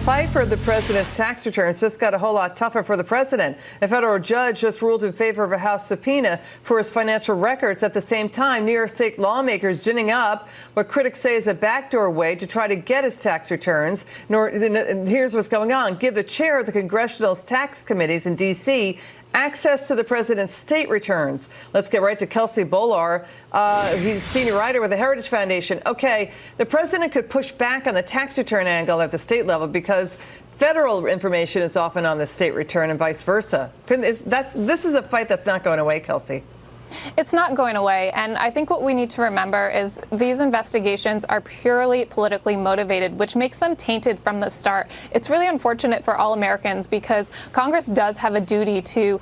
fight for the president's tax returns just got a whole lot tougher for the president. A federal judge just ruled in favor of a House subpoena for his financial records. At the same time, New York State lawmakers ginning up what critics say is a backdoor way to try to get his tax returns. Here's what's going on. Give the chair of the congressional tax committees in D.C. access to the president's state returns. Let's get right to Kelsey Bolar. He's senior writer with the Heritage Foundation. Okay, the president could push back on the tax return angle at the state level because federal information is often on the state return and vice versa. This is a fight that's not going away, Kelsey. It's not going away, and I think what we need to remember is these investigations are purely politically motivated, which makes them tainted from the start. It's really unfortunate for all Americans because Congress does have a duty to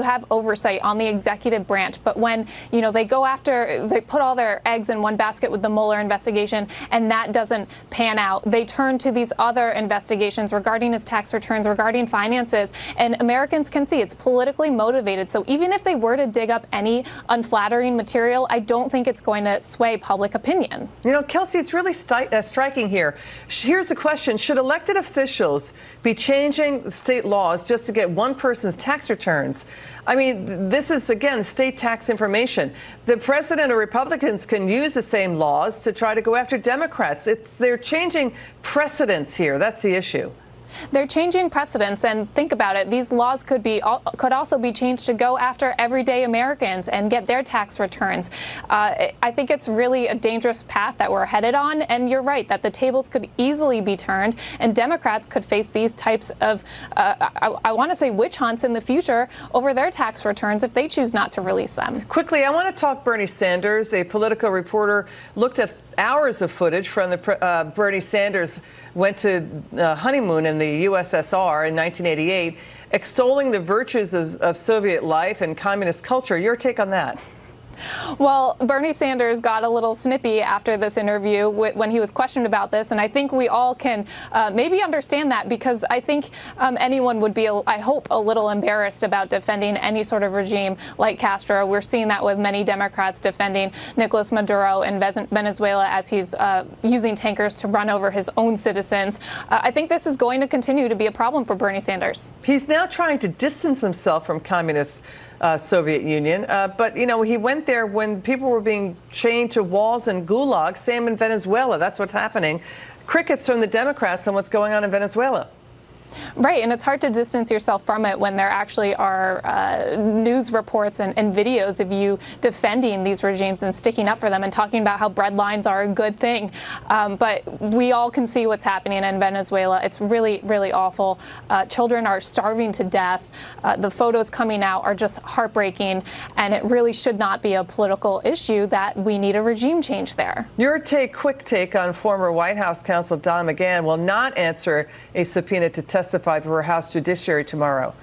have oversight on the executive branch, but when they put all their eggs in one basket with the Mueller investigation and that doesn't pan out, they turn to these other investigations regarding his tax returns, regarding finances, and Americans can see it's politically motivated. So even if they were to dig up any unflattering material, I don't think it's going to sway public opinion. Kelsey, it's really striking here. Here's the question. Should elected officials be changing state laws just to get one person's tax returns? I mean, this is, again, state tax information. The president or Republicans can use the same laws to try to go after Democrats. They're changing precedents here. That's the issue. They're changing precedents, and think about it. These laws could also be changed to go after everyday Americans and get their tax returns. I think it's really a dangerous path that we're headed on, and you're right that the tables could easily be turned, and Democrats could face these types of, I want to say, witch hunts in the future over their tax returns if they choose not to release them. Quickly, I want to talk Bernie Sanders. A Politico reporter looked at hours of footage from the Bernie Sanders went to honeymoon in the USSR in 1988, extolling the virtues of Soviet life and communist culture. Your take on that? Well, Bernie Sanders got a little snippy after this interview when he was questioned about this, and I think we all can maybe understand that because I think anyone would be, I hope, a little embarrassed about defending any sort of regime like Castro. We're seeing that with many Democrats defending Nicolas Maduro in Venezuela as he's using tankers to run over his own citizens. I think this is going to continue to be a problem for Bernie Sanders. He's now trying to distance himself from communist Soviet Union, but he went there when people were being chained to walls and gulags. Same in Venezuela. That's what's happening. Crickets from the Democrats on what's going on in Venezuela. Right, and it's hard to distance yourself from it when there actually are news reports and videos of you defending these regimes and sticking up for them and talking about how breadlines are a good thing. But we all can see what's happening in Venezuela. It's really, really awful. Children are starving to death. The photos coming out are just heartbreaking, and it really should not be a political issue that we need a regime change there. Your quick take on former White House counsel Don McGahn will not answer a subpoena to testify before House Judiciary tomorrow.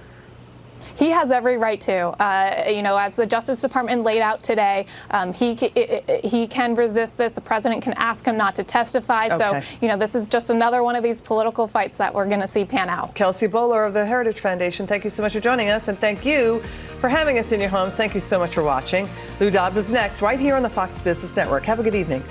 He has every right to. As the Justice Department laid out today, he can resist this. The president can ask him not to testify. Okay. So, this is just another one of these political fights that we're going to see pan out. Kelsey Bolar of the Heritage Foundation, thank you so much for joining us, and thank you for having us in your homes. Thank you so much for watching. Lou Dobbs is next, right here on the Fox Business Network. Have a good evening.